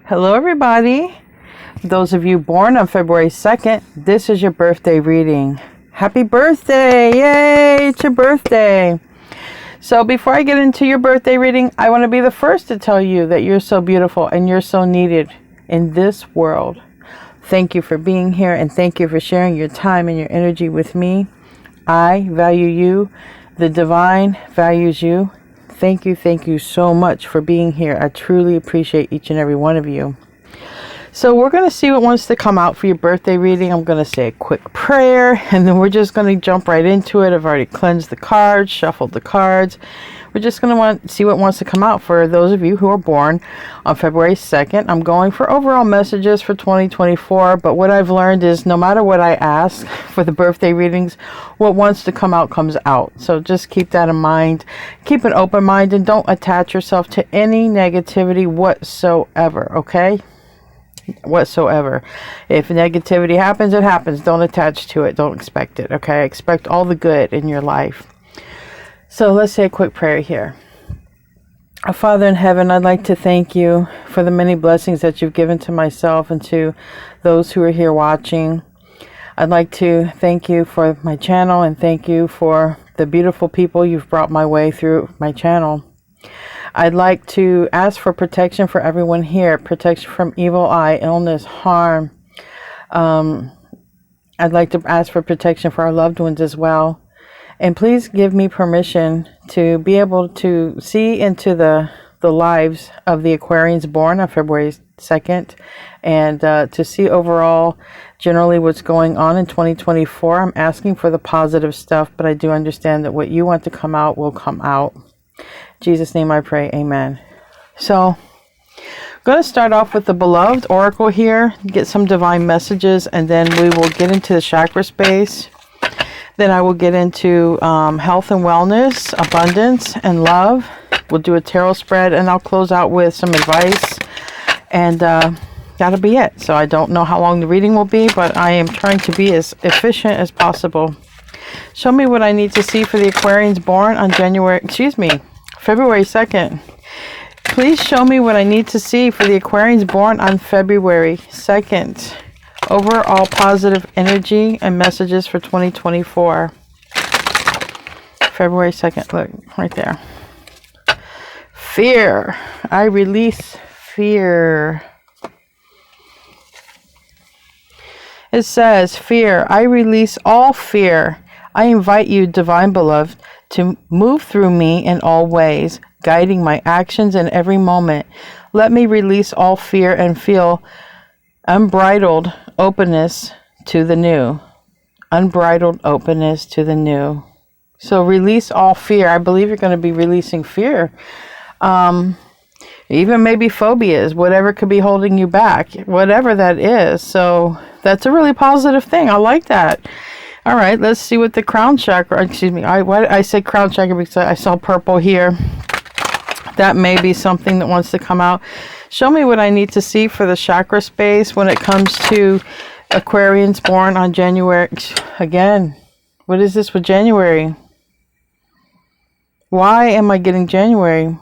Hello everybody. Those of you born on February 2nd, this is your birthday reading. Happy birthday! Yay! It's your birthday. So before I get into your birthday reading, I want to be the first to tell you that you're so beautiful and you're so needed in this world. Thank you for being here and thank you for sharing your time and your energy with me. I value you. The divine values you. Thank you so much for being here. I truly appreciate each and every one of you. So we're going to see what wants to come out for your birthday reading. I'm going to say a quick prayer and then we're just going to jump right into it. I've already cleansed the cards, shuffled the cards. We're just going to see what wants to come out for those of you who are born on February 2nd. I'm going for overall messages for 2024, but what I've learned is no matter what I ask for the birthday readings, what wants to come out comes out. So just keep that in mind. Keep an open mind and don't attach yourself to any negativity whatsoever, okay? Whatsoever. If negativity happens, it happens. Don't attach to it. Don't expect it, okay? Expect all the good in your life. So let's say a quick prayer here. Our Father in heaven, I'd like to thank you for the many blessings that you've given to myself and to those who are here watching. I'd like to thank you for my channel and thank you for the beautiful people you've brought my way through my channel. I'd like to ask for protection for everyone here, protection from evil eye, illness, harm. I'd like to ask for protection for our loved ones as well. And please give me permission to be able to see into the lives of the Aquarians born on February 2nd and to see overall generally what's going on in 2024. I'm asking for the positive stuff, but I do understand that what you want to come out will come out. In Jesus' name I pray, amen. So I'm going to start off with the beloved oracle here, get some divine messages, and then we will get into the chakra space. Then I will get into health and wellness, abundance, and love. We'll do a tarot spread, and I'll close out with some advice. And that'll be it. So I don't know how long the reading will be, but I am trying to be as efficient as possible. Show me what I need to see for the Aquarians born on February 2nd. Please show me what I need to see for the Aquarians born on February 2nd. Overall positive energy and messages for 2024. February 2nd, look, right there. Fear. I release fear. It says, fear. I release all fear. I invite you, divine beloved, to move through me in all ways, guiding my actions in every moment. Let me release all fear and feel unbridled openness to the new. Unbridled openness to the new. So release all fear. I believe you're going to be releasing fear. Even maybe phobias, whatever could be holding you back, whatever that is. So that's a really positive thing. I like that. All right, let's see what the crown chakra, excuse me, I said crown chakra because I saw purple here. That may be something that wants to come out. Show me what I need to see for the chakra space when it comes to Aquarians born on January. Again, what is this with January? Why am I getting January?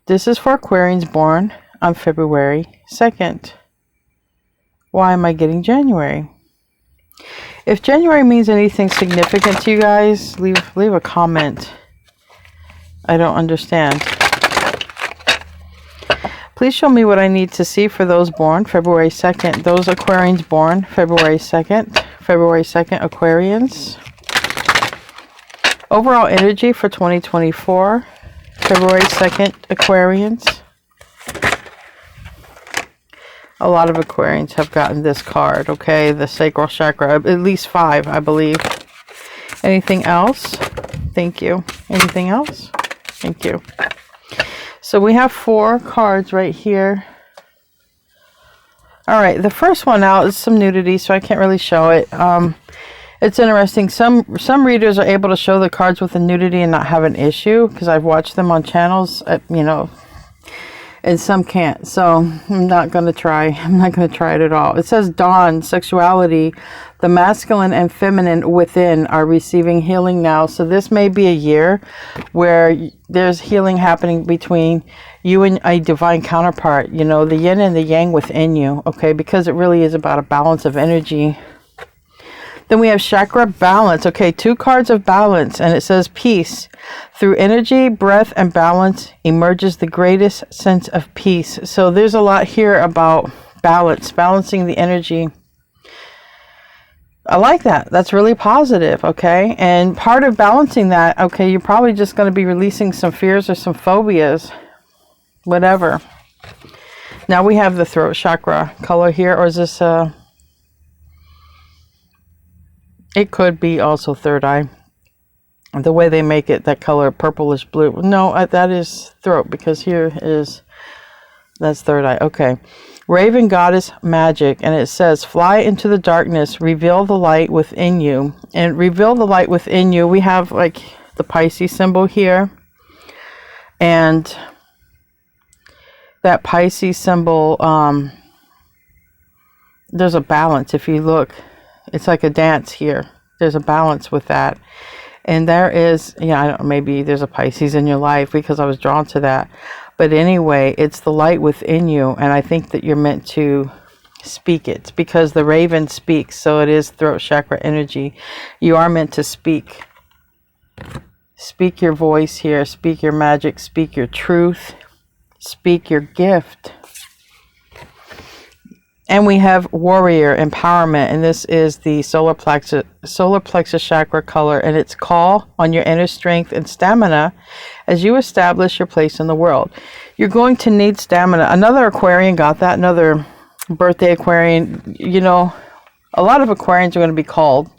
This is for Aquarians born on February 2nd. Why am I getting January? If January means anything significant to you guys, leave a comment. I don't understand. Please show me what I need to see for those born February 2nd. Those Aquarians born February 2nd. February 2nd Aquarians. Overall energy for 2024. February 2nd Aquarians. A lot of Aquarians have gotten this card, okay? The sacral chakra. At least 5, I believe. Anything else? Thank you. Anything else? Thank you. So we have 4 cards right here. All right, the first one out is some nudity, so I can't really show it. It's interesting. Some readers are able to show the cards with the nudity and not have an issue because I've watched them on channels, you know, and some can't. So I'm not going to try. I'm not going to try it at all. It says dawn, sexuality, The masculine and feminine within are receiving healing now. So this may be a year where there's healing happening between you and a divine counterpart, you know, the yin and the yang within you, okay, because it really is about a balance of energy. Then we have chakra balance. Okay, 2 cards of balance, and it says peace. Through energy, breath, and balance emerges the greatest sense of peace. So there's a lot here about balance, balancing the energy. I like that. That's really positive, okay? And part of balancing that, okay, you're probably just going to be releasing some fears or some phobias, whatever. Now we have the throat chakra color here, or is this it could be also third eye. The way they make it, that color, purplish blue. No, that is throat, because here is, that's third eye. Okay. Raven goddess magic, and it says, fly into the darkness, reveal the light within you. And reveal the light within you, we have like the Pisces symbol here. And that Pisces symbol, there's a balance. If you look, it's like a dance here. There's a balance with that. And there is, yeah, I don't know, maybe there's a Pisces in your life, because I was drawn to that. But anyway, it's the light within you, and I think that you're meant to speak it, because the raven speaks, so it is throat chakra energy. You are meant to speak. Speak your voice here, speak your magic, speak your truth, speak your gift. And we have warrior empowerment, and this is the solar plexus chakra color, and it's call on your inner strength and stamina as you establish your place in the world. You're going to need stamina. Another Aquarian got that, another birthday Aquarian. You know, a lot of Aquarians are going to be called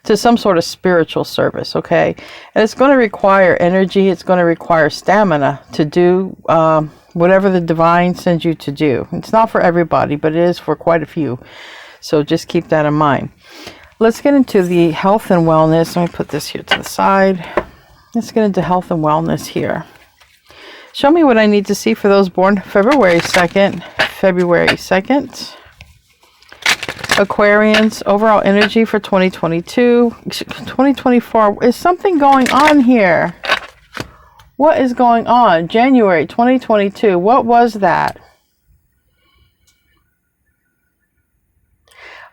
to some sort of spiritual service, okay? And it's going to require energy. It's going to require stamina to do whatever the divine sends you to do. It's not for everybody, but it is for quite a few. So just keep that in mind. Let's get into the health and wellness. Let me put this here to the side. Let's get into health and wellness here. Show me what I need to see for those born February 2nd. February 2nd. Aquarians, overall energy for 2022. 2024. Is something going on here? What is going on? January 2022. What was that?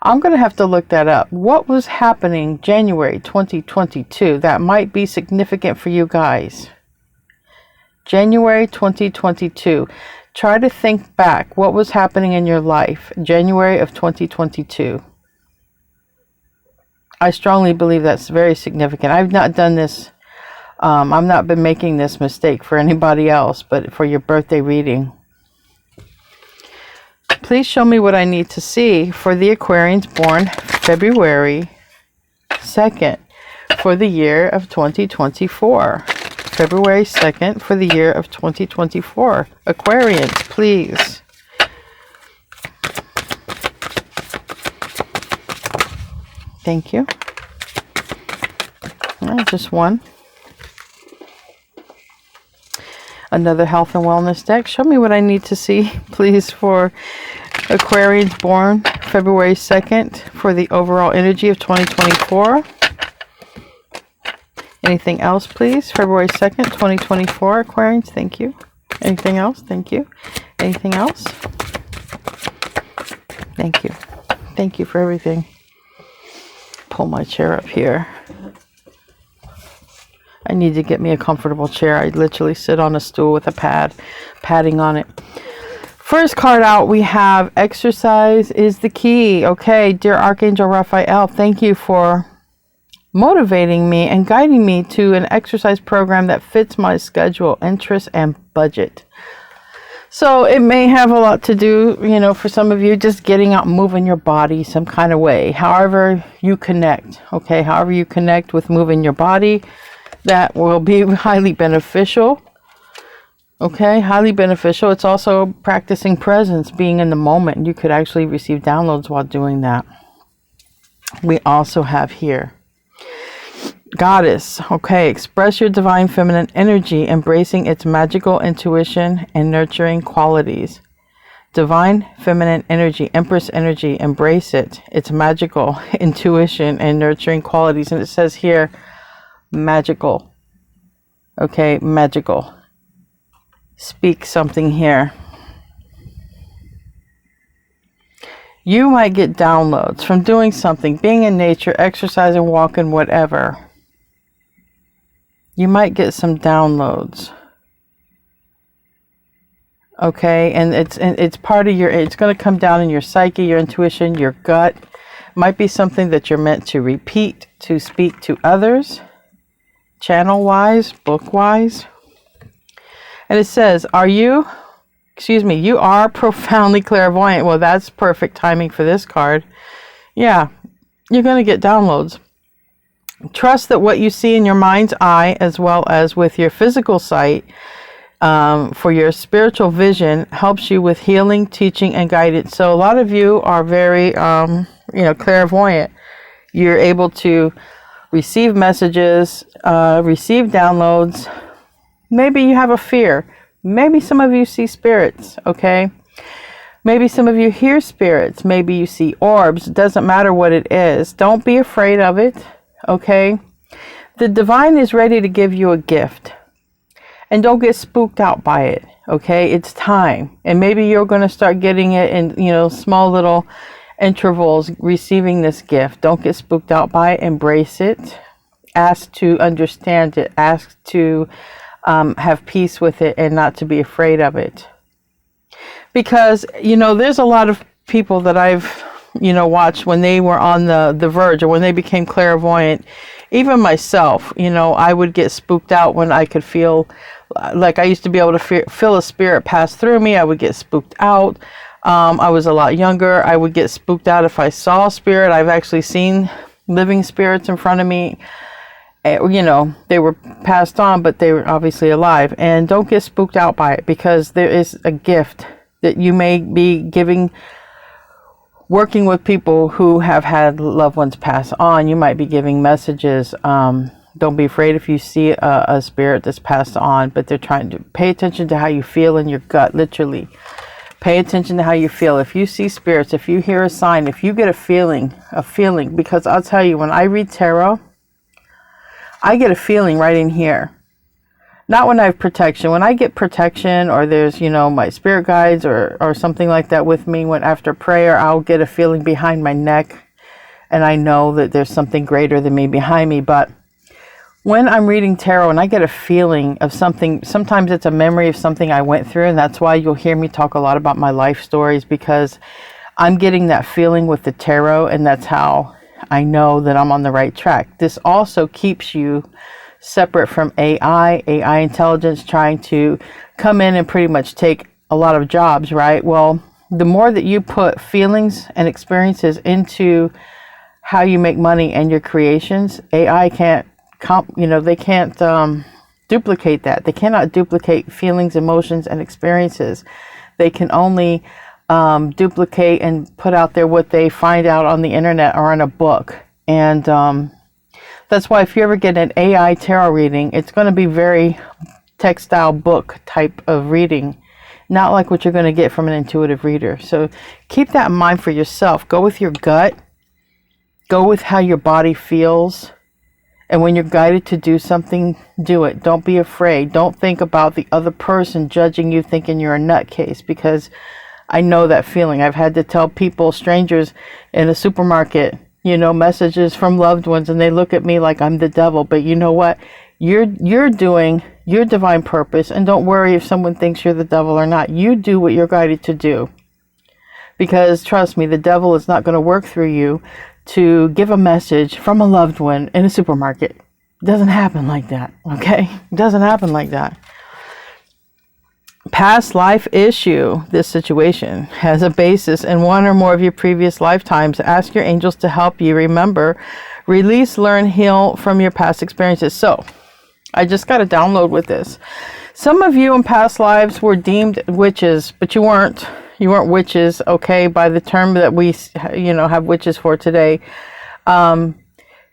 I'm going to have to look that up. What was happening January 2022 that might be significant for you guys? January 2022. Try to think back. What was happening in your life January of 2022? I strongly believe that's very significant. I've not done this. I've not been making this mistake for anybody else, but for your birthday reading. Please show me what I need to see for the Aquarians born February 2nd for the year of 2024. February 2nd for the year of 2024. Aquarians, please. Thank you. Just one. Another health and wellness deck. Show me what I need to see, please, for Aquarians born February 2nd for the overall energy of 2024. Anything else, please? February 2nd, 2024, Aquarians. Thank you. Anything else? Thank you. Anything else? Thank you. Thank you for everything. Pull my chair up here. I need to get me a comfortable chair. I literally sit on a stool with a padding on it. First card out, we have exercise is the key. Okay, dear Archangel Raphael, thank you for motivating me and guiding me to an exercise program that fits my schedule, interests, and budget. So it may have a lot to do, you know, for some of you, just getting out and moving your body some kind of way. However you connect, okay? However you connect with moving your body, that will be highly beneficial. Okay, highly beneficial. It's also practicing presence, being in the moment. You could actually receive downloads while doing that. We also have here Goddess. Okay, express your divine feminine energy, embracing its magical intuition and nurturing qualities. Divine feminine energy, Empress energy, embrace it. It's magical, intuition, and nurturing qualities. And it says here, magical. Okay, magical. Speak something here. You might get downloads from doing something, being in nature, exercising, walking, whatever. You might get some downloads. Okay, and it's part of your, it's going to come down in your psyche, your intuition, your gut. Might be something that you're meant to repeat, to speak to others, channel-wise, book-wise. And it says, you are profoundly clairvoyant. Well, that's perfect timing for this card. Yeah, you're going to get downloads. Trust that what you see in your mind's eye, as well as with your physical sight, for your spiritual vision, helps you with healing, teaching, and guidance. So a lot of you are very, clairvoyant. You're able to receive messages, receive downloads. Maybe you have a fear. Maybe some of you see spirits, okay? Maybe some of you hear spirits. Maybe you see orbs. Doesn't matter what it is. Don't be afraid of it, okay? The divine is ready to give you a gift. And don't get spooked out by it, okay? It's time. And maybe you're going to start getting it in, small little intervals, receiving this gift. Don't get spooked out by it. Embrace it. Ask to understand it. Ask to have peace with it and not to be afraid of it. Because, there's a lot of people that I've, watched when they were on the verge or when they became clairvoyant. Even myself, I would get spooked out when I could feel, like I used to be able to feel a spirit pass through me. I would get spooked out. I was a lot younger. I would get spooked out if I saw a spirit. I've actually seen living spirits in front of me. They were passed on, but they were obviously alive. And don't get spooked out by it, because there is a gift that you may be giving, working with people who have had loved ones pass on. You might be giving messages. Don't be afraid if you see a spirit that's passed on, but they're trying to pay attention to how you feel in your gut, literally. Pay attention to how you feel. If you see spirits, if you hear a sign, if you get a feeling, because I'll tell you, when I read tarot, I get a feeling right in here. Not when I have protection. When I get protection, or there's, my spirit guides or something like that with me, when after prayer, I'll get a feeling behind my neck, and I know that there's something greater than me behind me. But when I'm reading tarot and I get a feeling of something, sometimes it's a memory of something I went through, and that's why you'll hear me talk a lot about my life stories, because I'm getting that feeling with the tarot, and that's how I know that I'm on the right track. This also keeps you separate from AI intelligence trying to come in and pretty much take a lot of jobs, right? Well, the more that you put feelings and experiences into how you make money and your creations, AI can't, they can't duplicate that. They cannot duplicate feelings, emotions, and experiences. They can only duplicate and put out there what they find out on the internet or in a book. And that's why if you ever get an AI tarot reading, it's going to be very textile book type of reading, not like what you're going to get from an intuitive reader. So keep that in mind for yourself. Go with your gut. Go with how your body feels. And when you're guided to do something, do it. Don't be afraid. Don't think about the other person judging you, thinking you're a nutcase, because I know that feeling. I've had to tell people, strangers in a supermarket, messages from loved ones, and they look at me like I'm the devil. But you know what? You're doing your divine purpose, and don't worry if someone thinks you're the devil or not. You do what you're guided to do. Because trust me, the devil is not going to work through you to give a message from a loved one in a supermarket. It doesn't happen like that, okay? It doesn't happen like that. Past life issue. This situation has a basis in one or more of your previous lifetimes. Ask your angels to help you remember, release, learn, heal from your past experiences. So, I just got a download with this. Some of you in past lives were deemed witches, but you weren't. You weren't witches, okay, by the term that we, have witches for today.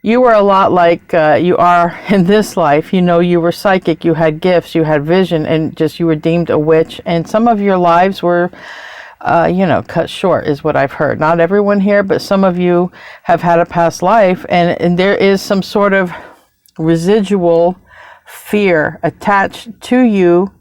You were a lot like you are in this life. You were psychic, you had gifts, you had vision, and just you were deemed a witch. And some of your lives were cut short is what I've heard. Not everyone here, but some of you have had a past life, and there is some sort of residual fear attached to you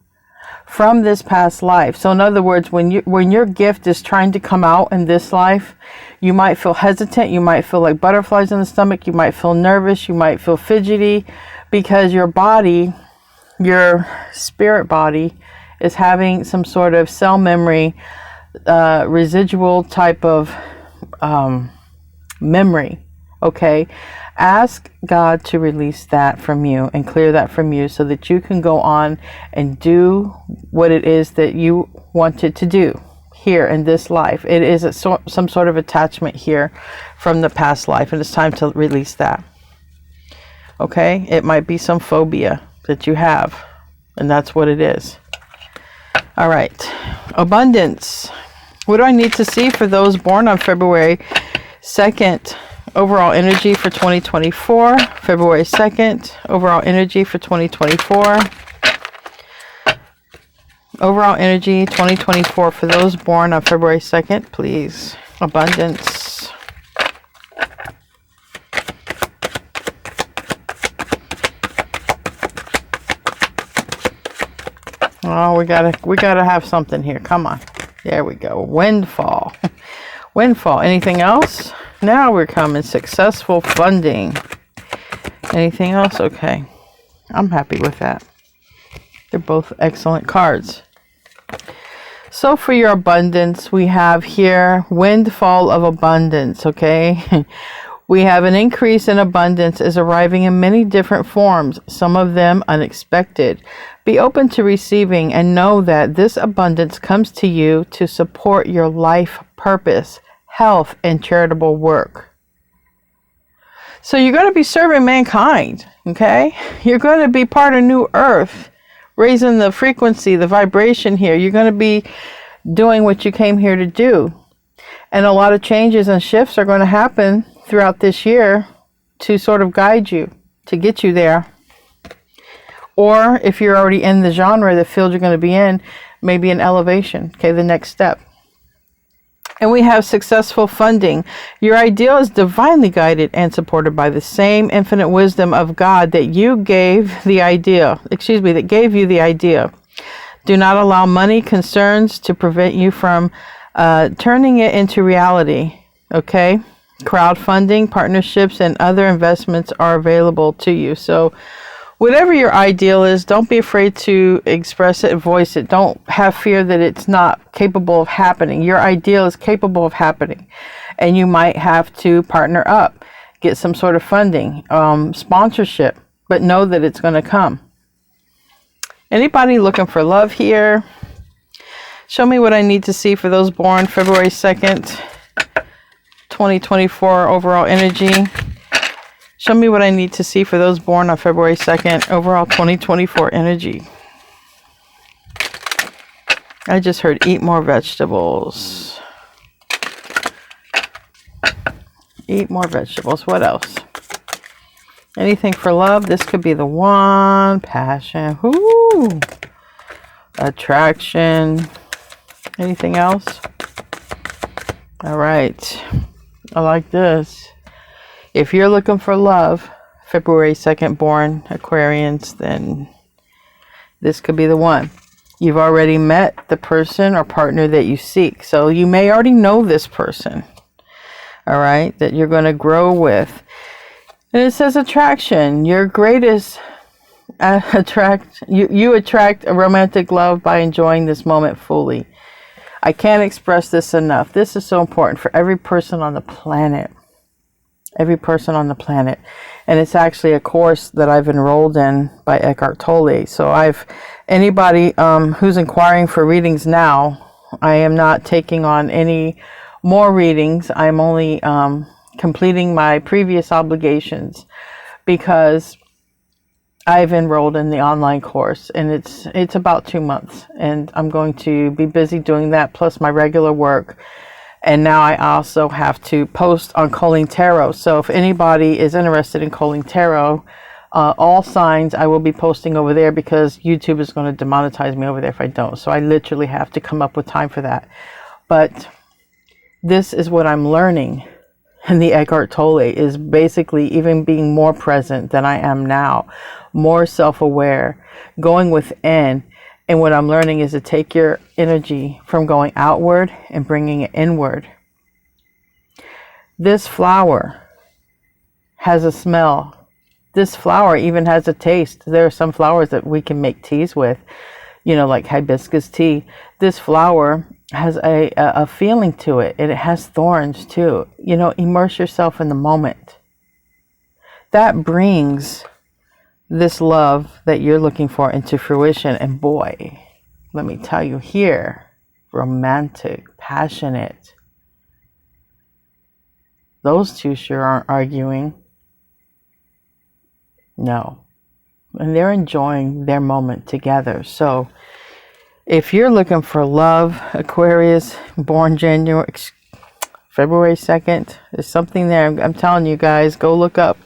from this past life. So in other words, when your gift is trying to come out in this life, you might feel hesitant, you might feel like butterflies in the stomach, you might feel nervous, you might feel fidgety, because your body, your spirit body, is having some sort of cell memory, residual type of memory. Okay, ask God to release that from you and clear that from you, so that you can go on and do what it is that you wanted to do here in this life. It is some sort of attachment here from the past life, and it's time to release that. Okay, it might be some phobia that you have, and that's what it is. All right, abundance. What do I need to see for those born on February 2nd? Overall energy for 2024. February 2nd. Overall energy for 2024. Overall energy 2024 for those born on February 2nd, please. Abundance. Oh, we gotta have something here. Come on. There we go. Windfall. Windfall. Anything else? Now we're coming. Successful funding. Anything else? Okay. I'm happy with that. They're both excellent cards. So for your abundance, we have here windfall of abundance. Okay. We have an increase in abundance is arriving in many different forms, some of them unexpected. Be open to receiving and know that this abundance comes to you to support your life purpose, health, and charitable work. So you're going to be serving mankind, okay? You're going to be part of New Earth, raising the frequency, the vibration here. You're going to be doing what you came here to do. And a lot of changes and shifts are going to happen throughout this year to sort of guide you, to get you there. Or if you're already in the genre, the field you're going to be in, maybe an elevation, okay, the next step. And we have successful funding. Your ideal is divinely guided and supported by the same infinite wisdom of God that gave you the idea. Do not allow money concerns to prevent you from turning it into reality. Okay? Crowdfunding, partnerships, and other investments are available to you. So whatever your ideal is, don't be afraid to express it and voice it. Don't have fear that it's not capable of happening. Your ideal is capable of happening. And you might have to partner up, get some sort of funding, sponsorship, but know that it's going to come. Anybody looking for love here? Show me what I need to see for those born February 2nd, 2024 overall energy. Show me what I need to see for those born on February 2nd, overall 2024 energy. I just heard eat more vegetables. Eat more vegetables. What else? Anything for love? This could be the one. Passion. Ooh. Attraction. Anything else? All right. I like this. If you're looking for love, February 2nd born Aquarians, then this could be the one. You've already met the person or partner that you seek. So you may already know this person, all right, that you're going to grow with. And it says attraction. Your greatest you attract a romantic love by enjoying this moment fully. I can't express this enough. This is so important for every person on the planet. Every person on the planet. And it's actually a course that I've enrolled in by Eckhart Tolle. So anybody who's inquiring for readings now, I am not taking on any more readings. I'm only completing my previous obligations because I've enrolled in the online course, and it's about 2 months, and I'm going to be busy doing that plus my regular work. And now I also have to post on Calling Tarot. So if anybody is interested in Calling Tarot, all signs I will be posting over there, because YouTube is going to demonetize me over there if I don't. So I literally have to come up with time for that. But this is what I'm learning. And the Eckhart Tolle is basically even being more present than I am now, more self-aware, going within. And what I'm learning is to take your energy from going outward and bringing it inward. This flower has a smell. This flower even has a taste. There are some flowers that we can make teas with, you know, like hibiscus tea. This flower has a feeling to it, and it has thorns too. You know, immerse yourself in the moment. That brings this love that you're looking for into fruition. And boy, let me tell you here, romantic, passionate. Those two sure aren't arguing. No. And they're enjoying their moment together. So if you're looking for love, Aquarius, born February 2nd, there's something there. I'm telling you guys, go look up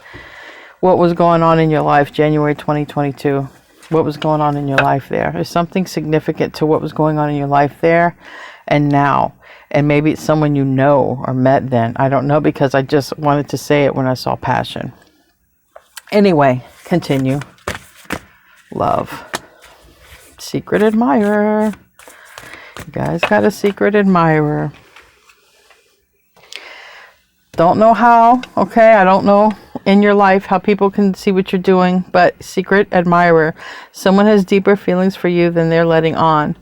what was going on in your life, January 2022. What was going on in your life there? There's something significant to what was going on in your life there and now. And maybe it's someone you know or met then. I don't know, because I just wanted to say it when I saw passion. Anyway, continue. Love. Secret admirer. You guys got a secret admirer. Don't know how, okay? I don't know in your life how people can see what you're doing, but secret admirer. Someone has deeper feelings for you than they're letting on.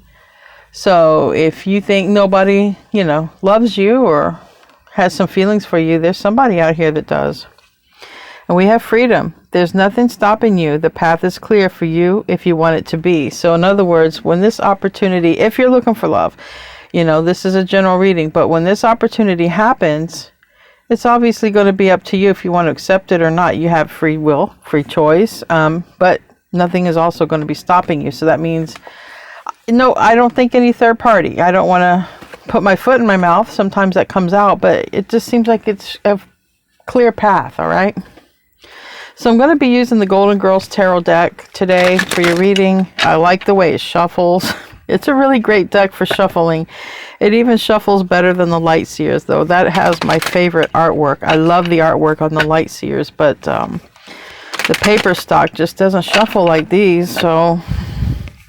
So if you think nobody, you know, loves you or has some feelings for you, there's somebody out here that does. And we have freedom. There's nothing stopping you. The path is clear for you if you want it to be. So in other words, when this opportunity, if you're looking for love, you know, this is a general reading, but when this opportunity happens, it's obviously going to be up to you if you want to accept it or not. You have free will, free choice, but nothing is also going to be stopping you. So that means, no, I don't think any third party. I don't want to put my foot in my mouth. Sometimes that comes out, but it just seems like it's a clear path, all right? So I'm going to be using the Golden Girls Tarot deck today for your reading. I like the way it shuffles. It's a really great deck for shuffling. It even shuffles better than the Light Seers, though. That has my favorite artwork. I love the artwork on the Light Seers, but the paper stock just doesn't shuffle like these. So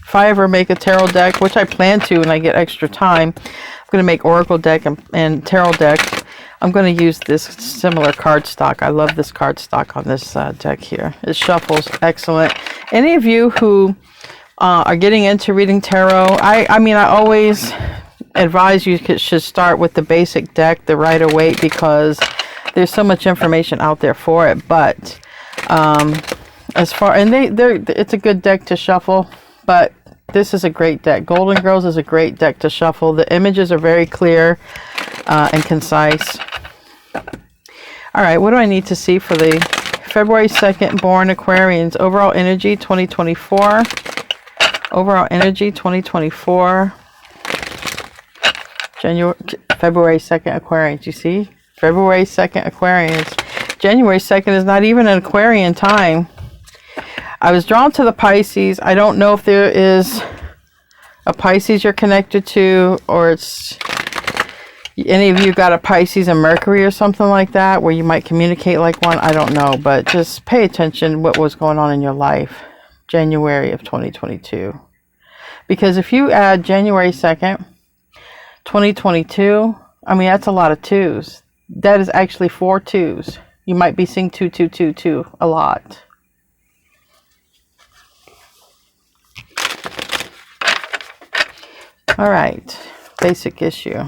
if I ever make a tarot deck, which I plan to and I get extra time, I'm going to make Oracle deck and tarot deck. I'm going to use this similar card stock. I love this card stock on this deck here. It shuffles excellent. Any of you who are getting into reading tarot, I mean, I always advise you should start with the basic deck, the Rider-Waite, because there's so much information out there for it. But as far, and it's a good deck to shuffle, but this is a great deck. Golden Girls is a great deck to shuffle. The images are very clear and concise. All right, what do I need to see for the February 2nd born Aquarians? Overall energy 2024. Overall energy 2024. February 2nd Aquarians. You see? February 2nd Aquarians. January 2nd is not even an Aquarian time. I was drawn to the Pisces. I don't know if there is a Pisces you're connected to, or it's any of you got a Pisces and Mercury or something like that, where you might communicate like one. I don't know, but just pay attention what was going on in your life January of 2022. Because if you add January 2nd, 2022, I mean, that's a lot of twos. That is actually 4 twos. You might be seeing 2, 2, 2, 2 a lot. All right, basic issue.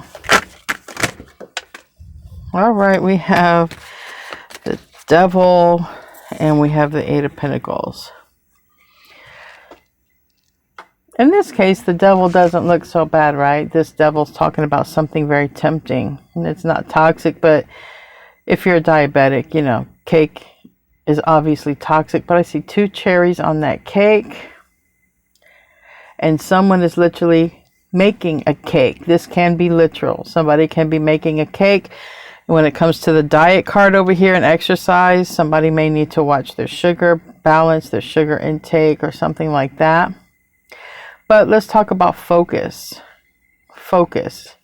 All right, we have the Devil and we have the 8 of Pentacles. In this case, the Devil doesn't look so bad, right? This Devil's talking about something very tempting. And it's not toxic, but if you're a diabetic, you know, cake is obviously toxic. But I see 2 cherries on that cake. And someone is literally making a cake. This can be literal. Somebody can be making a cake. When it comes to the diet card over here and exercise, somebody may need to watch their sugar balance, their sugar intake, or something like that. But let's talk about focus. Focus.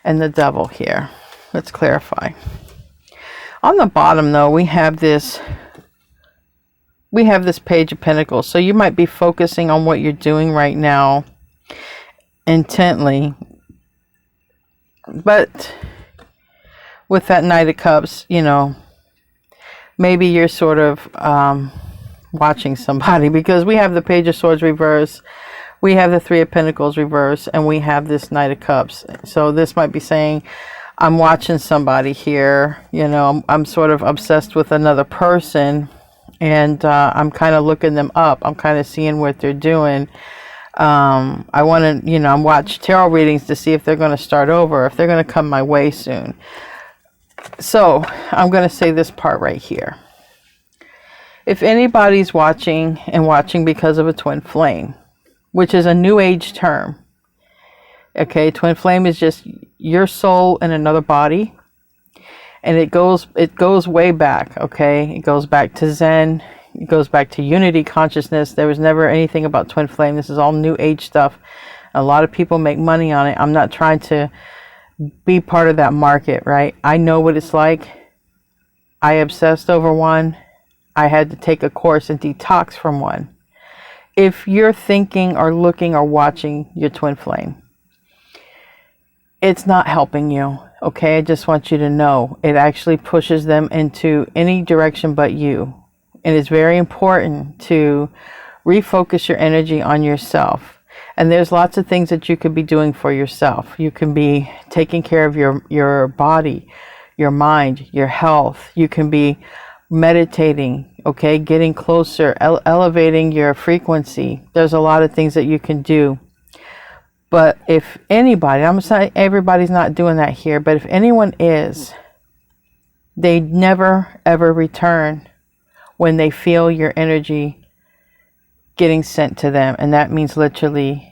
and the devil here. Let's clarify. On the bottom, though, we have this Page of Pentacles. So you might be focusing on what you're doing right now intently. But with that Knight of Cups, you know, maybe you're sort of watching somebody, because we have the Page of Swords reverse, we have the Three of Pentacles reverse, and we have this Knight of Cups. So this might be saying, I'm watching somebody here, you know, I'm sort of obsessed with another person, and I'm kind of looking them up. I'm kind of seeing what they're doing. I want to, you know, watch tarot readings to see if they're going to start over, if they're going to come my way soon. So I'm going to say this part right here. If anybody's watching and watching because of a twin flame, which is a new age term. Okay, twin flame is just your soul in another body. And it goes way back, okay? It goes back to Zen. It goes back to unity consciousness. There was never anything about twin flame. This is all new age stuff. A lot of people make money on it. I'm not trying to be part of that market, right? I know what it's like. I obsessed over one. I had to take a course and detox from one. If you're thinking or looking or watching your twin flame, it's not helping you, okay? I just want you to know it actually pushes them into any direction but you. And it's very important to refocus your energy on yourself. And there's lots of things that you could be doing for yourself. You can be taking care of your body, your mind, your health. You can be meditating, okay? Getting closer, elevating your frequency. There's a lot of things that you can do. But if anybody, I'm saying everybody's not doing that here, but if anyone is, they never ever return when they feel your energy getting sent to them. And that means literally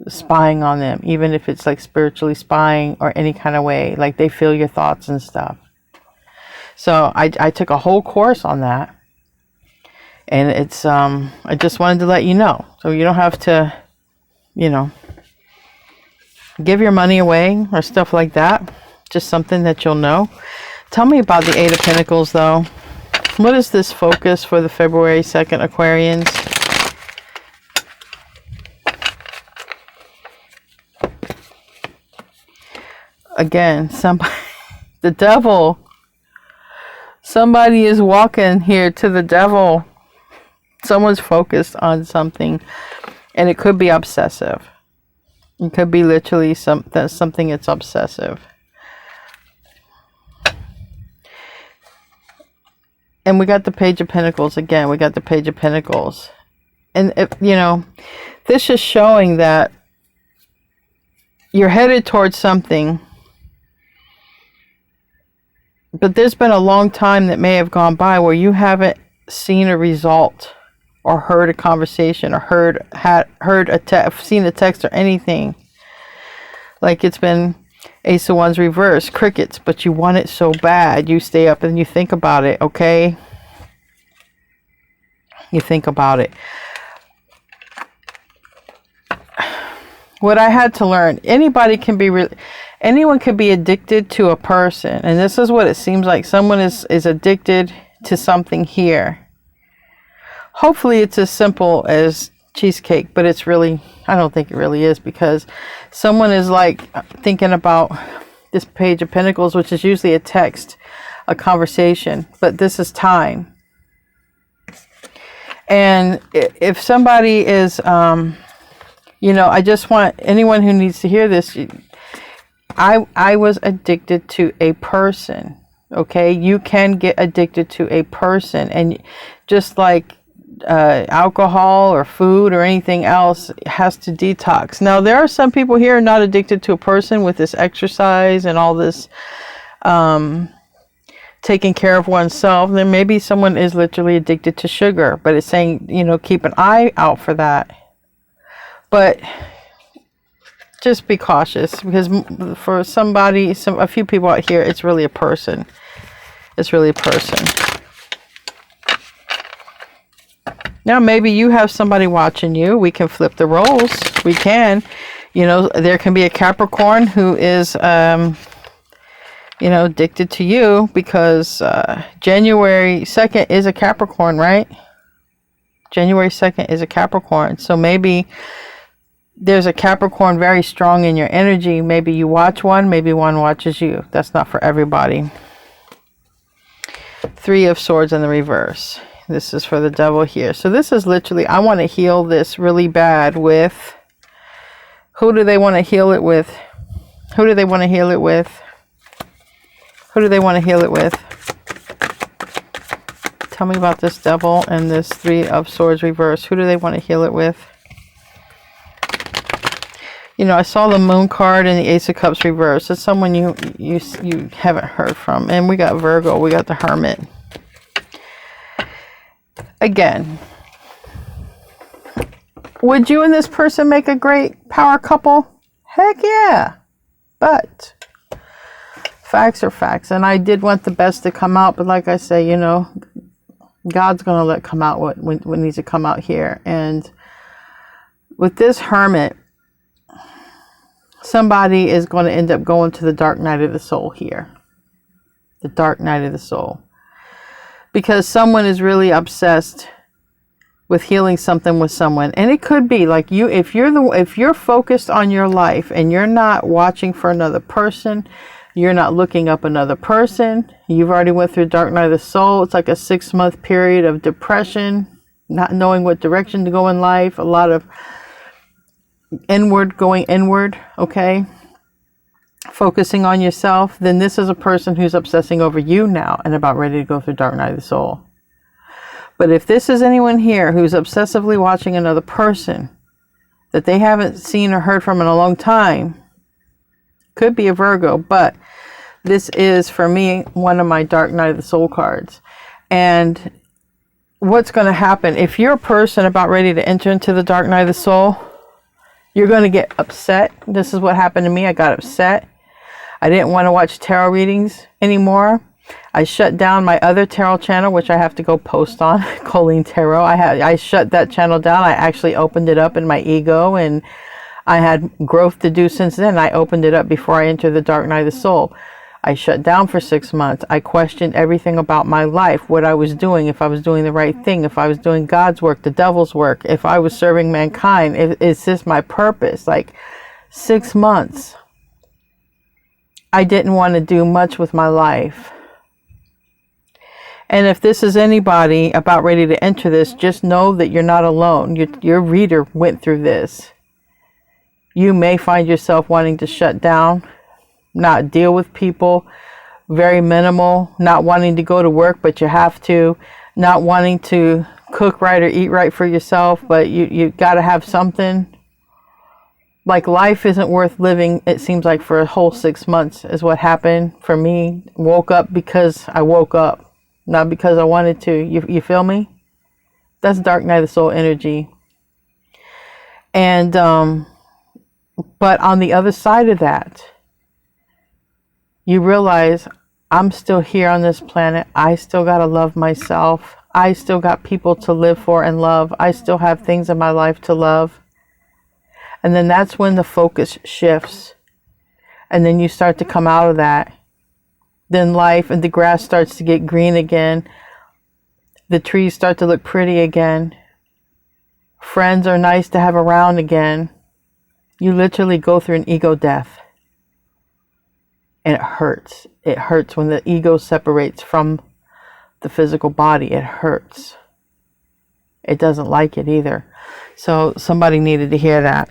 spying on them, even if it's like spiritually spying or any kind of way, like they feel your thoughts and stuff. So I took a whole course on that. And it's, I just wanted to let you know. So you don't have to, you know, give your money away or stuff like that. Just something that you'll know. Tell me about the Eight of Pentacles, though. What is this focus for the February 2nd Aquarians? Again, the devil. Somebody is walking here to the devil. Someone's focused on something, and it could be obsessive. It could be literally something that's obsessive. And we got the Page of Pentacles again. We got the Page of Pentacles. And, you know, this is showing that you're headed towards something. But there's been a long time that may have gone by where you haven't seen a result or heard a conversation or seen a text or anything. Like it's been Ace of Wands reverse, crickets, but you want it so bad. You stay up and you think about it, okay? You think about it. What I had to learn, anyone can be addicted to a person. And this is what it seems like. Someone is addicted to something here. Hopefully it's as simple as cheesecake, but it's really, I don't think it really is, because someone is like thinking about this Page of Pentacles, which is usually a text, a conversation, but this is time. And if somebody is, you know, I just want anyone who needs to hear this. I was addicted to a person. Okay, you can get addicted to a person, and just like alcohol or food or anything else, has to detox. Now there are some people here not addicted to a person with this exercise and all this taking care of oneself. Then maybe someone is literally addicted to sugar, but it's saying, you know, keep an eye out for that. But just be cautious, because for a few people out here, it's really a person. It's really a person. Now, maybe you have somebody watching you. We can flip the roles. We can. You know, there can be a Capricorn who is, you know, addicted to you because January 2nd is a Capricorn, right? January 2nd is a Capricorn. So maybe there's a Capricorn very strong in your energy. Maybe you watch one, maybe one watches you. That's not for everybody. 3 of Swords in the reverse. This is for the devil here. So this is literally, I want to heal this really bad with, who do they want to heal it with? Who do they want to heal it with? Who do they want to heal it with? Tell me about this devil and this 3 of Swords reverse. Who do they want to heal it with? You know, I saw the Moon card and the Ace of Cups reverse. It's someone you haven't heard from. And we got Virgo. We got the Hermit. Again, would you and this person make a great power couple? Heck yeah. But facts are facts. And I did want the best to come out. But like I say, you know, God's going to let come out what needs to come out here. And with this Hermit, somebody is going to end up going to the dark night of the soul here. The dark night of the soul. Because someone is really obsessed with healing something with someone. And it could be like you, if you're focused on your life and you're not watching for another person, you're not looking up another person, you've already went through dark night of the soul. It's like a 6-month period of depression, not knowing what direction to go in life, a lot of going inward, okay? Focusing on yourself, then this is a person who's obsessing over you now and about ready to go through dark night of the soul. But if this is anyone here who's obsessively watching another person that they haven't seen or heard from in a long time, could be a Virgo, but this is for me one of my dark night of the soul cards. And what's going to happen if you're a person about ready to enter into the dark night of the soul? You're going to get upset. This is what happened to me. I got upset. I didn't want to watch tarot readings anymore. I shut down my other tarot channel, which I have to go post on, Colleen Tarot. I shut that channel down. I actually opened it up in my ego, and I had growth to do since then. I opened it up before I entered the dark night of the soul. I shut down for 6 months. I questioned everything about my life, what I was doing, if I was doing the right thing, if I was doing God's work, the devil's work, if I was serving mankind, is this my purpose? Like 6 months. I didn't want to do much with my life. And if this is anybody about ready to enter this, just know that you're not alone. Your reader went through this. You may find yourself wanting to shut down, not deal with people, very minimal, not wanting to go to work, but you have to, not wanting to cook right or eat right for yourself, but you got to have something. Like life isn't worth living, it seems like, for a whole 6 months is what happened for me. Woke up because I woke up, not because I wanted to. You feel me? That's dark night of the soul energy. And but on the other side of that, you realize I'm still here on this planet. I still got to love myself. I still got people to live for and love. I still have things in my life to love. And then that's when the focus shifts. And then you start to come out of that. Then life and the grass starts to get green again. The trees start to look pretty again. Friends are nice to have around again. You literally go through an ego death. And it hurts. It hurts when the ego separates from the physical body. It hurts. It doesn't like it either. So somebody needed to hear that.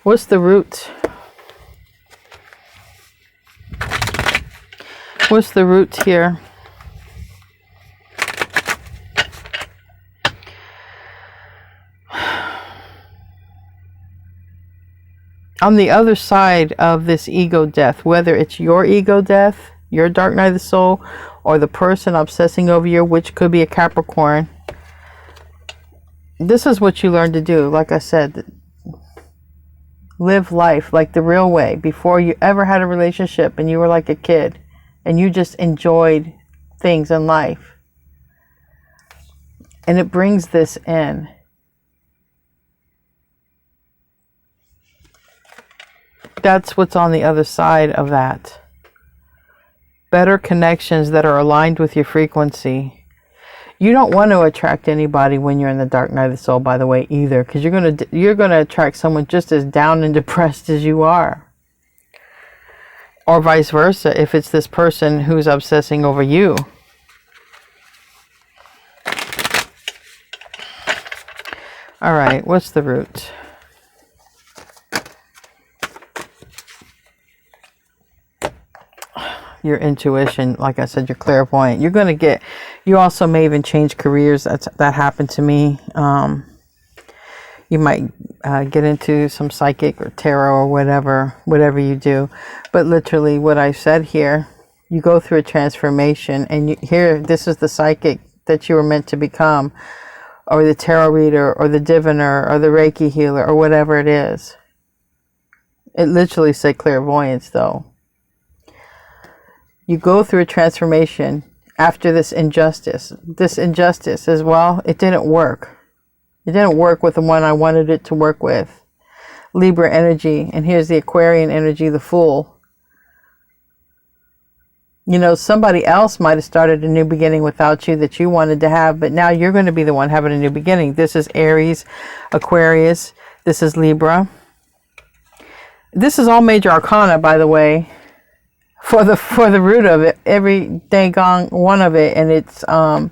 What's the root? What's the root here? On the other side of this ego death, whether it's your ego death, your dark night of the soul, or the person obsessing over you, which could be a Capricorn, this is what you learn to do. Like I said, live life like the real way. Before you ever had a relationship and you were like a kid and you just enjoyed things in life. And it brings this in. That's what's on the other side of that. Better connections that are aligned with your frequency. You don't want to attract anybody when you're in the dark night of the soul, by the way, either, because you're gonna attract someone just as down and depressed as you are, or vice versa. If it's this person who's obsessing over you. All right, what's the root? Your intuition, like I said, you're clairvoyant. You're going to get, you also may even change careers. That happened to me. You might get into some psychic or tarot or whatever you do. But literally what I said here, you go through a transformation, and this is the psychic that you were meant to become, or the tarot reader, or the diviner, or the Reiki healer, or whatever it is. It literally said clairvoyance, though. You go through a transformation after this injustice. This injustice as well, it didn't work. It didn't work with the one I wanted it to work with. Libra energy, and here's the Aquarian energy, the Fool. You know, somebody else might have started a new beginning without you that you wanted to have, but now you're going to be the one having a new beginning. This is Aries, Aquarius. This is Libra. This is all major arcana, by the way, for the root of it. Every dang one of it, and it's a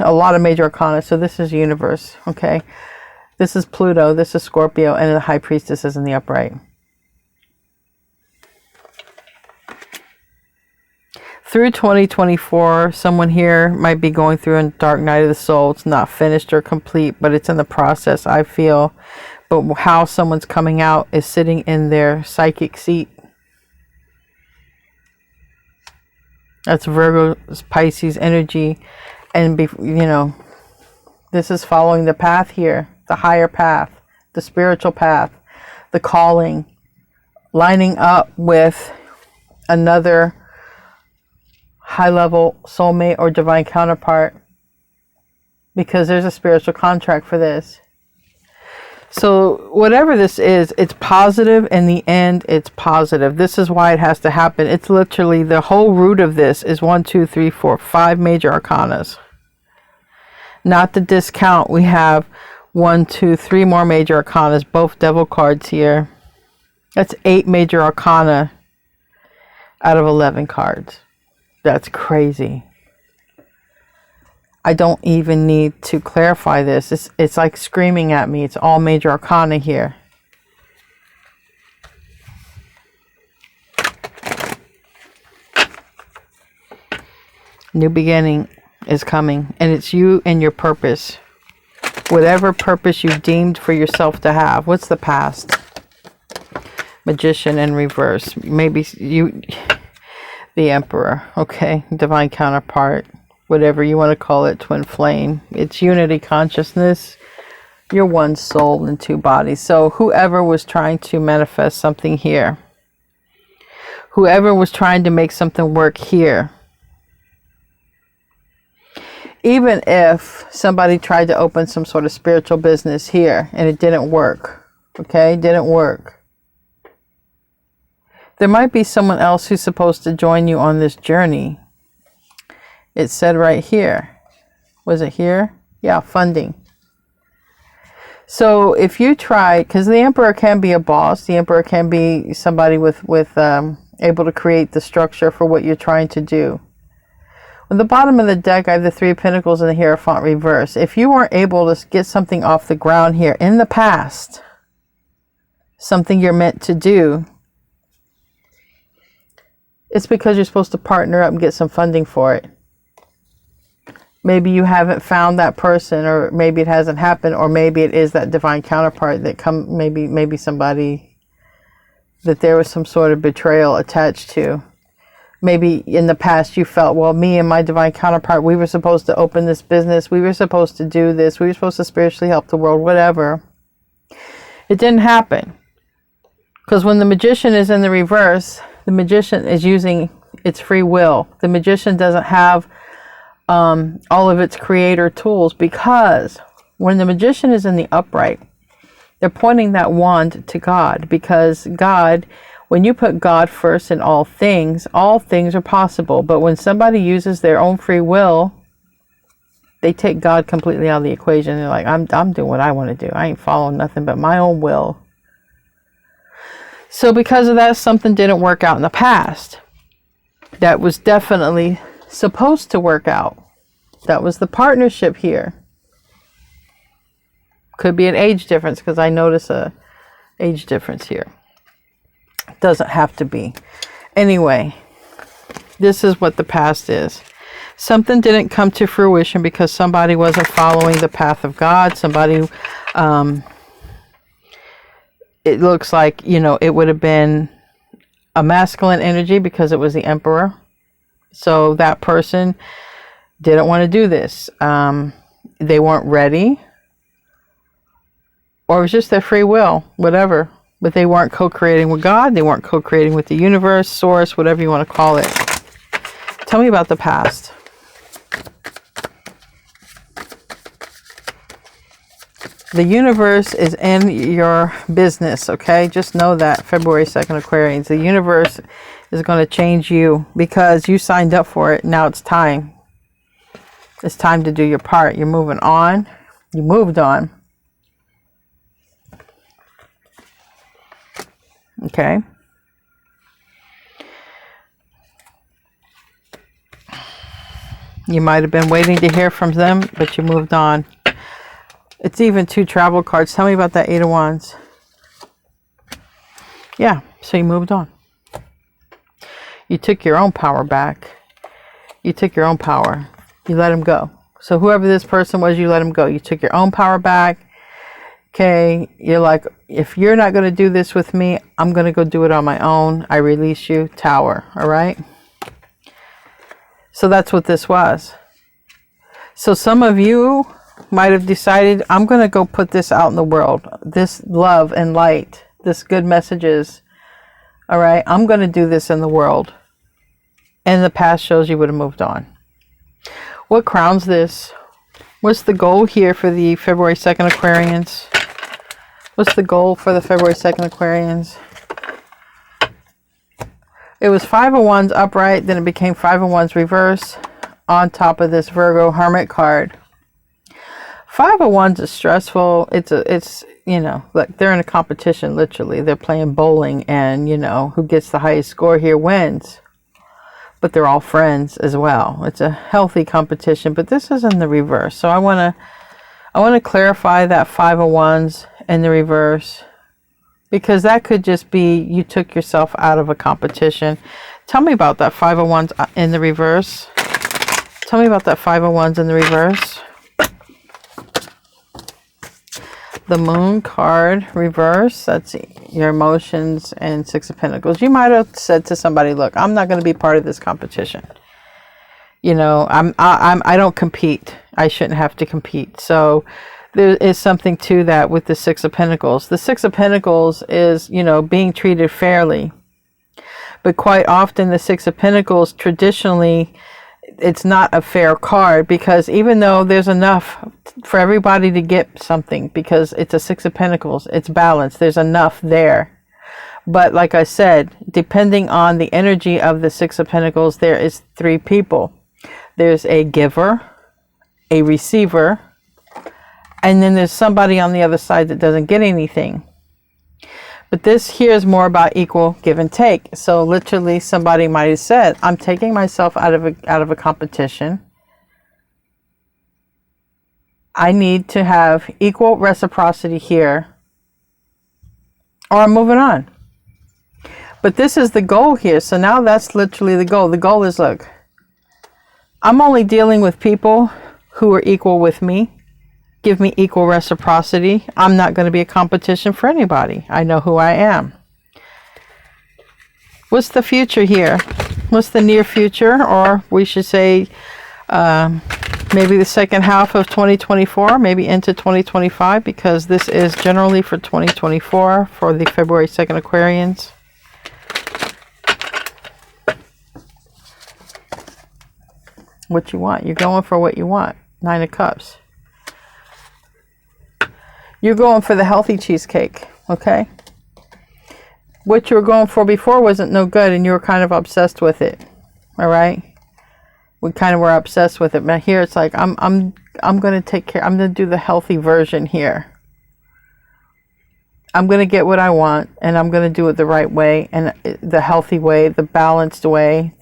lot of major arcana. So this is universe, okay? This is Pluto, this is Scorpio, and the High Priestess is in the upright. Through 2024, someone here might be going through a dark night of the soul. It's not finished or complete, but it's in the process, I feel. But how someone's coming out is sitting in their psychic seat. That's Virgo, Pisces energy. And, this is following the path here, the higher path, the spiritual path, the calling, lining up with another high-level soulmate or divine counterpart, because there's a spiritual contract for this. So whatever this is, it's positive. In the end, it's positive. This is why it has to happen. It's literally the whole root of this is 1, 2, 3, 4, 5 major arcanas. Not to discount, we have 1, 2, 3 more major arcanas, both devil cards here. That's 8 major arcana out of 11 cards. That's crazy. I don't even need to clarify this. It's like screaming at me. It's all major arcana here. New beginning is coming, and it's you and your purpose. Whatever purpose you deemed for yourself to have. What's the past? Magician in reverse. Maybe you... The Emperor, okay, divine counterpart, whatever you want to call it, twin flame. It's unity consciousness. You're one soul in 2 bodies. So whoever was trying to manifest something here, whoever was trying to make something work here, even if somebody tried to open some sort of spiritual business here and it didn't work, okay, didn't work. There might be someone else who's supposed to join you on this journey. It said right here. Was it here? Yeah, funding. So if you try, because the Emperor can be a boss. The Emperor can be somebody with able to create the structure for what you're trying to do. On the bottom of the deck, I have the 3 of Pentacles and the Hierophant reverse. If you weren't able to get something off the ground here in the past, something you're meant to do, it's because you're supposed to partner up and get some funding for it. Maybe you haven't found that person, or maybe it hasn't happened, or maybe it is that divine counterpart that maybe somebody that there was some sort of betrayal attached to. Maybe in the past you felt, well, me and my divine counterpart, we were supposed to open this business, we were supposed to do this, we were supposed to spiritually help the world, whatever. It didn't happen. Because when the Magician is in the reverse, the Magician is using its free will. The Magician doesn't have all of its creator tools, because when the Magician is in the upright, They're pointing that wand to God, because God, when you put God first in all things are possible. But when somebody uses their own free will, they take God completely out of the equation. They're like, I'm doing what I want to do. I ain't following nothing but my own will. So because of that, something didn't work out in the past. That was definitely supposed to work out. That was the partnership here. Could be an age difference, because I notice a age difference here. Doesn't have to be. Anyway, this is what the past is. Something didn't come to fruition because somebody wasn't following the path of God. Somebody, it looks like, it would have been a masculine energy because it was the emperor. So that person didn't want to do this. They weren't ready. Or it was just their free will, whatever. But they weren't co-creating with God. They weren't co-creating with the universe, source, whatever you want to call it. Tell me about the past. The universe is in your business, okay? Just know that, February 2nd, Aquarians. The universe is going to change you because you signed up for it. Now it's time. It's time to do your part. You're moving on. You moved on. Okay. You might have been waiting to hear from them, but you moved on. It's even 2 travel cards. Tell me about that 8 of Wands. Yeah, so you moved on. You took your own power back. You took your own power. You let him go. So whoever this person was, you let him go. You took your own power back. Okay, you're like, if you're not going to do this with me, I'm going to go do it on my own. I release you. Tower, all right? So that's what this was. So some of you might have decided, I'm going to go put this out in the world. This love and light, this good messages, all right? I'm going to do this in the world. And the past shows you would have moved on. What crowns this? What's the goal here for the February 2nd Aquarians? What's the goal for the February 2nd Aquarians? It was 5 of Wands upright, then it became 5 of Wands reverse on top of this Virgo Hermit card. 5 of Wands is stressful. It's like they're in a competition, literally. They're playing bowling, and, who gets the highest score here wins. But they're all friends as well. It's a healthy competition, but this is in the reverse. So I want to clarify that 5 of Wands in the reverse, because that could just be you took yourself out of a competition. Tell me about that 5 of Wands in the reverse. Tell me about that 5 of Wands in the reverse. The Moon card reverse, that's your emotions, and 6 of Pentacles. You might have said to somebody, look, I'm not going to be part of this competition. I don't compete. I shouldn't have to compete. So there is something to that with the 6 of Pentacles. The 6 of Pentacles is, being treated fairly. But quite often the 6 of Pentacles, traditionally, it's not a fair card, because even though there's enough for everybody to get something, because it's a 6 of Pentacles, it's balanced, there's enough there. But like I said, depending on the energy of the 6 of Pentacles, there is 3 people. There's a giver, a receiver, and then there's somebody on the other side that doesn't get anything. But this here is more about equal give and take. So literally somebody might have said, I'm taking myself out of a competition. I need to have equal reciprocity here, or I'm moving on. But this is the goal here. So now that's literally the goal. The goal is, look, I'm only dealing with people who are equal with me. Give me equal reciprocity. I'm not going to be a competition for anybody. I know who I am. What's the future here? What's the near future? Or we should say maybe the second half of 2024, maybe into 2025, because this is generally for 2024 for the February 2nd Aquarians. What you want. You're going for what you want. 9 of Cups. You're going for the healthy cheesecake, okay? What you were going for before wasn't no good, and you were kind of obsessed with it. All right? We kind of were obsessed with it. But here it's like, I'm going to take care. I'm going to do the healthy version here. I'm going to get what I want, and I'm going to do it the right way, and the healthy way, the balanced way,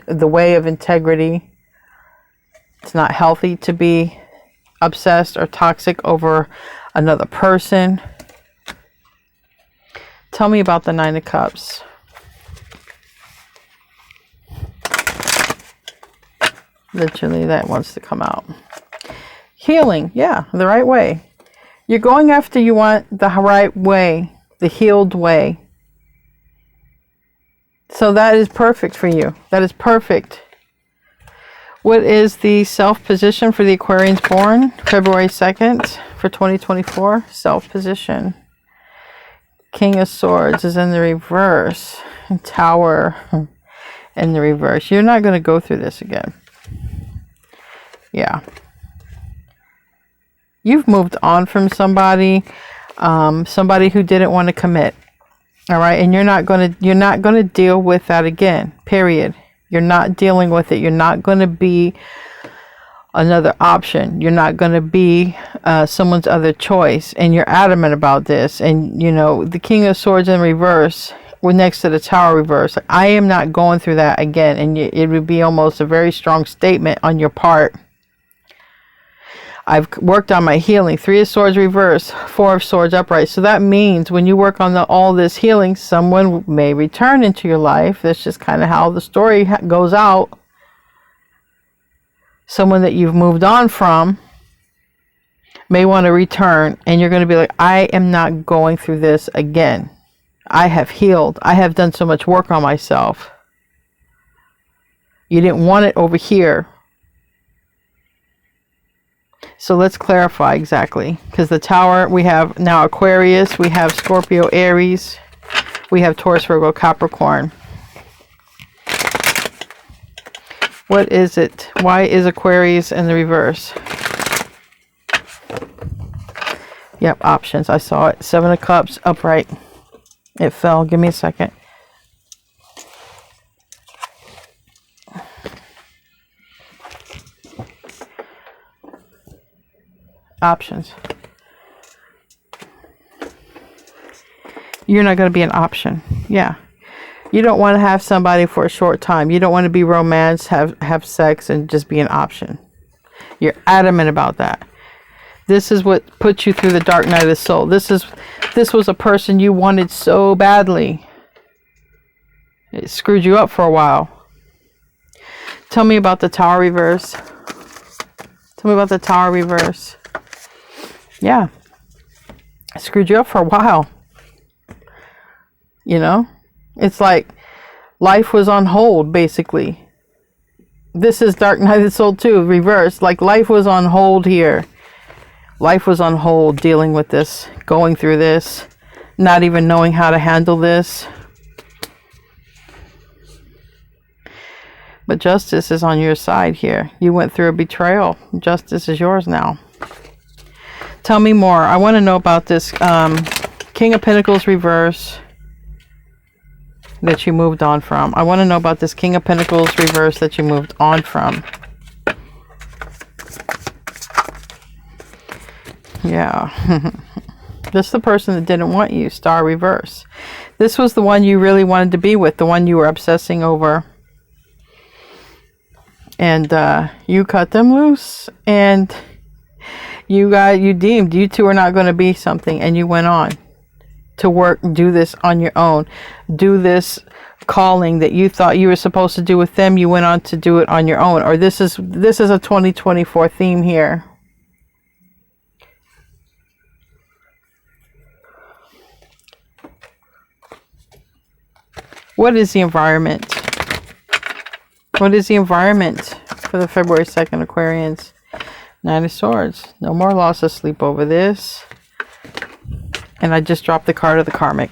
the way of integrity. It's not healthy to be obsessed or toxic over another person. Tell me about the Nine of Cups. Literally, that wants to come out. Healing, yeah, the right way. You're going after you want the right way, the healed way. So that is perfect for you. That is perfect. What is the self position for the Aquarians born February 2nd for 2024? Self position. King of Swords is in the reverse. Tower in the reverse. You're not going to go through this again. Yeah. You've moved on from somebody, somebody who didn't want to commit. All right, and you're not going to deal with that again. Period. You're not dealing with it. You're not going to be another option. You're not going to be someone's other choice, and you're adamant about this. And you know, the King of Swords in reverse, we're next to the Tower reverse. I am not going through that again, and it would be almost a very strong statement on your part. I've worked on my healing. 3 of Swords reverse, 4 of Swords upright. So that means when you work on all this healing, someone may return into your life. That's just kind of how the story goes out. Someone that you've moved on from may want to return, and you're going to be like, I am not going through this again. I have healed. I have done so much work on myself. You didn't want it over here. So let's clarify exactly, because the Tower, we have now Aquarius, we have Scorpio, Aries, we have Taurus, Virgo, Capricorn. What is it? Why is Aquarius in the reverse? Yep, options. I saw it. 7 of Cups, upright. It fell. Give me a second. Options. You're not going to be an option. Yeah. You don't want to have somebody for a short time. You don't want to be romance, have sex, and just be an option. You're adamant about that. This is what put you through the dark night of the soul. This was a person you wanted so badly. It screwed you up for a while. Tell me about the Tower reverse. Tell me about the Tower reverse. Yeah. It screwed you up for a while. You know? It's like life was on hold, basically. This is Dark Night of the Soul too, reverse. Like life was on hold here. Life was on hold, dealing with this, going through this, not even knowing how to handle this. But justice is on your side here. You went through a betrayal. Justice is yours now. Tell me more. I want to know about this King of Pentacles reverse that you moved on from. I want to know about this King of Pentacles reverse that you moved on from. Yeah. This is the person that didn't want you. Star reverse. This was the one you really wanted to be with. The one you were obsessing over. And you cut them loose. And you deemed you two are not going to be something. And you went on to work, do this on your own. Do this calling that you thought you were supposed to do with them. You went on to do it on your own. Or this is a 2024 theme here. What is the environment? What is the environment for the February 2nd Aquarians? 9 of Swords. No more loss of sleep over this. And I just dropped the card of the Karmic.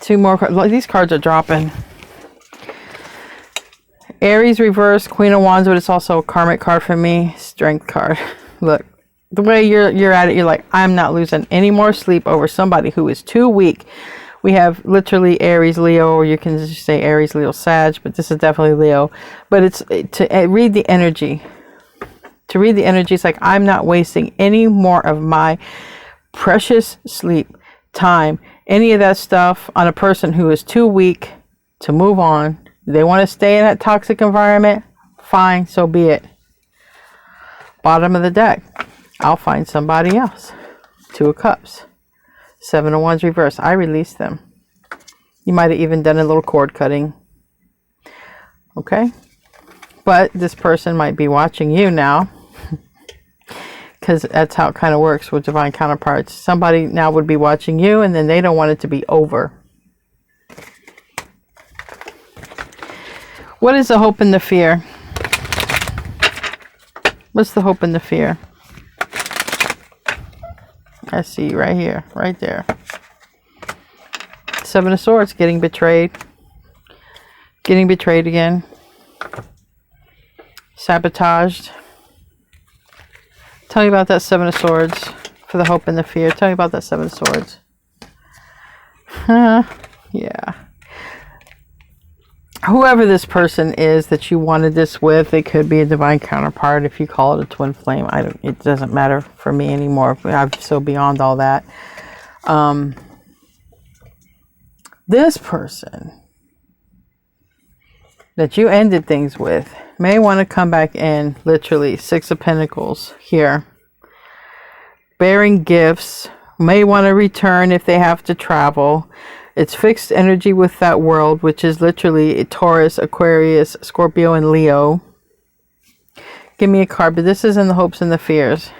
2 more cards. These cards are dropping. Aries reverse, Queen of Wands, but it's also a karmic card for me. Strength card. Look, the way you're at it, you're like, I'm not losing any more sleep over somebody who is too weak. We have literally Aries, Leo, or you can just say Aries, Leo, Sag, but this is definitely Leo. But it's to read the energy. To read the energy, it's like, I'm not wasting any more of my precious sleep, time, any of that stuff on a person who is too weak to move on. They want to stay in that toxic environment. Fine, so be it. Bottom of the deck. I'll find somebody else. Two of Cups. Seven of Wands reverse. I release them. You might have even done a little cord cutting. Okay? But this person might be watching you now. Because that's how it kind of works with divine counterparts. Somebody now would be watching you, and then they don't want it to be over. What is the hope and the fear? What's the hope and the fear? I see right here, right there. Seven of Swords, getting betrayed. Getting betrayed again. Sabotaged. Tell me about that Seven of Swords for the hope and the fear. Tell me about that Seven of Swords. Yeah. Whoever this person is that you wanted this with, it could be a divine counterpart. If you call it a twin flame, it doesn't matter for me anymore. I'm so beyond all that. This person that you ended things with may want to come back in. Literally, Six of Pentacles here. Bearing gifts. May want to return if they have to travel. It's fixed energy with that world, which is literally Taurus, Aquarius, Scorpio, and Leo. Give me a card, but this is in the hopes and the fears.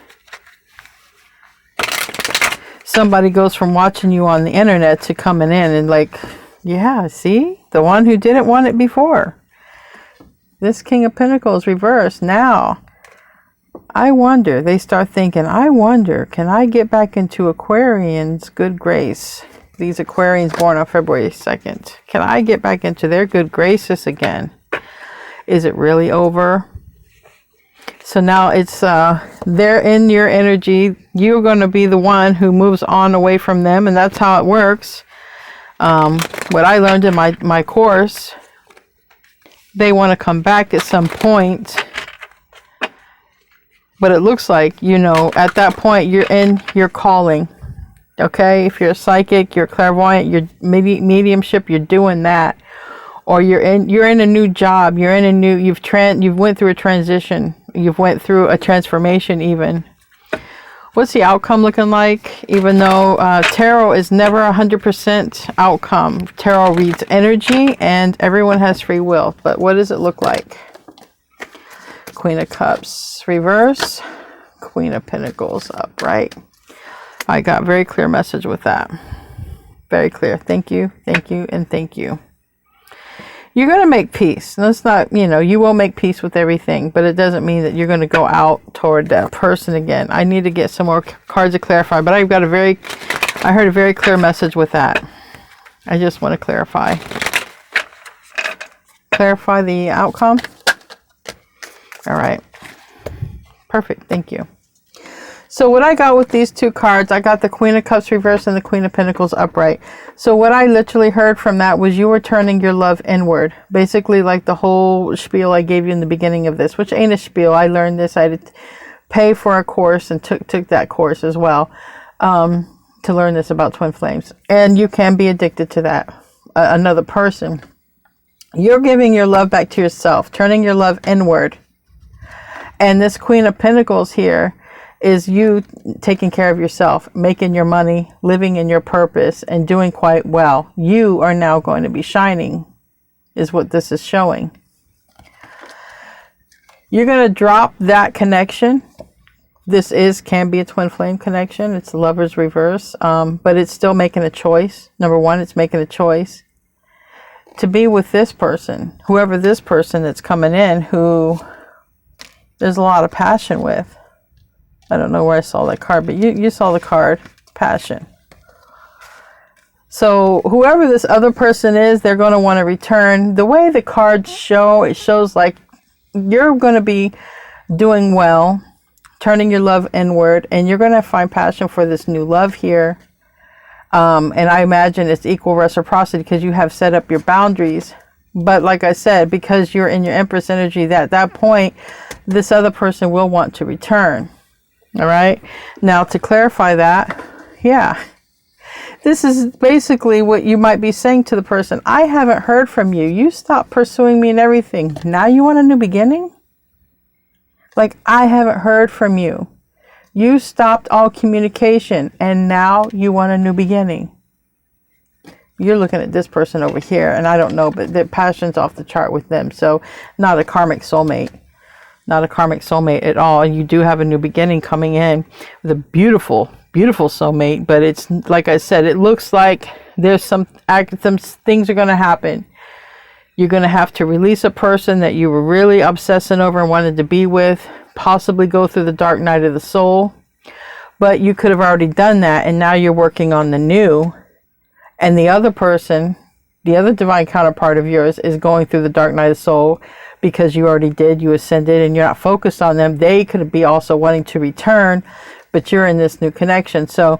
Somebody goes from watching you on the internet to coming in and like, yeah, see? The one who didn't want it before. This King of Pentacles reversed. Now, I wonder, they start thinking, I wonder, can I get back into Aquarians' good grace? These Aquarians born on February 2nd. Can I get back into their good graces again? Is it really over? So now it's, they're in your energy. You're going to be the one who moves on away from them. And that's how it works. What I learned in my course, they want to come back at some point. But it looks like, you know, at that point, you're in your calling. Okay, if you're a psychic, you're clairvoyant, you're mediumship, you're doing that, or you're in a new job, you're in a new, you've went through a transition, you've went through a transformation even. What's the outcome looking like? Even though tarot is never 100% outcome, tarot reads energy, and everyone has free will. But what does it look like? Queen of Cups reverse, Queen of Pentacles upright. I got very clear message with that. Very clear. Thank you, and thank you. You're going to make peace. That's not, you know, you will make peace with everything, but it doesn't mean that you're going to go out toward that person again. I need to get some more cards to clarify, but I heard a very clear message with that. I just want to clarify. Clarify the outcome. All right. Perfect. Thank you. So what I got with these two cards, I got the Queen of Cups reversed and the Queen of Pentacles upright. So what I literally heard from that was you were turning your love inward. Basically like the whole spiel I gave you in the beginning of this, which ain't a spiel. I learned this. I had to pay for a course and took that course as well to learn this about twin flames. And you can be addicted to that, another person. You're giving your love back to yourself, turning your love inward. And this Queen of Pentacles here is you taking care of yourself, making your money, living in your purpose, and doing quite well. You are now going to be shining, is what this is showing. You're going to drop that connection. This can be a twin flame connection. It's Lover's reverse, but it's still making a choice. Number one, it's making a choice to be with this person, whoever this person that's coming in, who there's a lot of passion with. I don't know where I saw that card, but you saw the card, passion. So whoever this other person is, they're going to want to return. The way the cards show, it shows like you're going to be doing well, turning your love inward, and you're going to find passion for this new love here. And I imagine it's equal reciprocity because you have set up your boundaries. But like I said, because you're in your Empress energy, at that point, this other person will want to return. All right. Now, to clarify that, yeah, this is basically what you might be saying to the person. I haven't heard from you. You stopped pursuing me and everything. Now you want a new beginning? Like, I haven't heard from you. You stopped all communication and now you want a new beginning. You're looking at this person over here, and I don't know, but their passion's off the chart with them. So not a karmic soulmate. Not a karmic soulmate at all. And you do have a new beginning coming in with a beautiful, beautiful soulmate. But it's, like I said, it looks like there's some things are going to happen. You're going to have to release a person that you were really obsessing over and wanted to be with. Possibly go through the dark night of the soul. But you could have already done that, and now you're working on the new. And the other person, the other divine counterpart of yours, is going through the dark night of the soul because you already did. You ascended and you're not focused on them. They could be also wanting to return, but you're in this new connection. So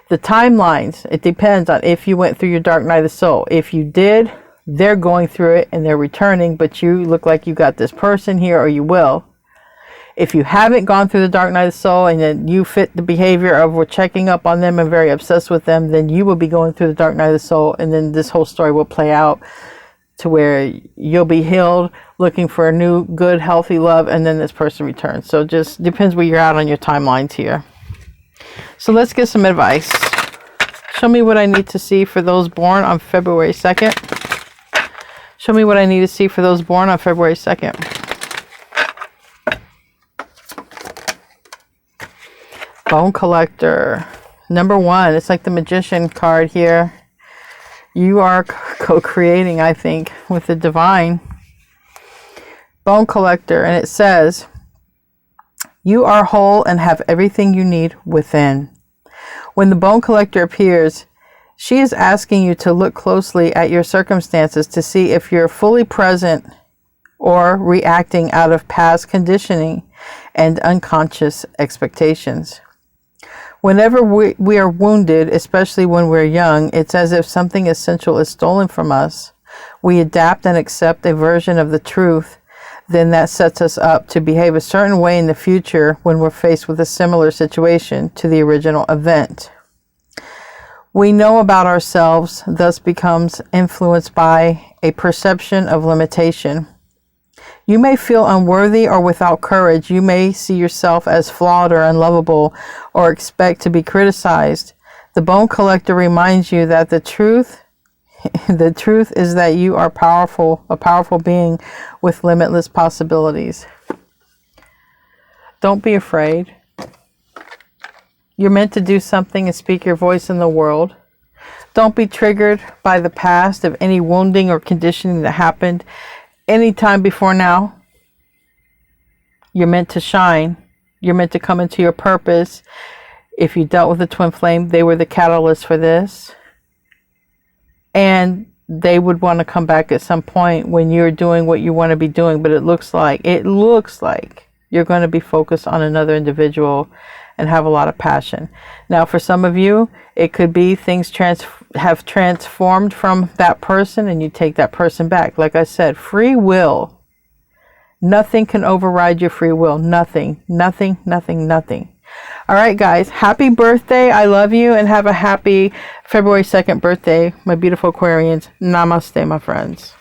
the timelines, it depends on if you went through your dark night of the soul. If you did, they're going through it and they're returning, but you look like you got this person here, or you will. If you haven't gone through the dark night of the soul and then you fit the behavior of we're checking up on them and very obsessed with them, then you will be going through the dark night of the soul, and then this whole story will play out to where you'll be healed, looking for a new, good, healthy love, and then this person returns. So just depends where you're at on your timelines here. So let's get some advice. Show me what I need to see for those born on February 2nd. Show me what I need to see for those born on February 2nd. Bone collector. Number 1. It's like the magician card here. You are co-creating, I think, with the divine. Bone collector. And it says, you are whole and have everything you need within. When the bone collector appears, she is asking you to look closely at your circumstances to see if you're fully present or reacting out of past conditioning and unconscious expectations. Whenever we are wounded, especially when we're young, it's as if something essential is stolen from us. We adapt and accept a version of the truth. Then that sets us up to behave a certain way in the future when we're faced with a similar situation to the original event. We know about ourselves, thus becomes influenced by a perception of limitation. You may feel unworthy or without courage. You may see yourself as flawed or unlovable or expect to be criticized. The bone collector reminds you that the truth is that you are powerful, a powerful being with limitless possibilities. Don't be afraid. You're meant to do something and speak your voice in the world. Don't be triggered by the past of any wounding or conditioning that happened any time before now. You're meant to shine. You're meant to come into your purpose. If you dealt with the twin flame, they were the catalyst for this. And they would want to come back at some point when you're doing what you want to be doing. But it looks like you're going to be focused on another individual and have a lot of passion. Now, for some of you, it could be things have transformed from that person and you take that person back. Like I said, free will. Nothing can override your free will. Nothing, nothing, nothing, nothing. All right, guys, happy birthday. I love you, and have a happy February 2nd birthday, my beautiful Aquarians. Namaste, my friends.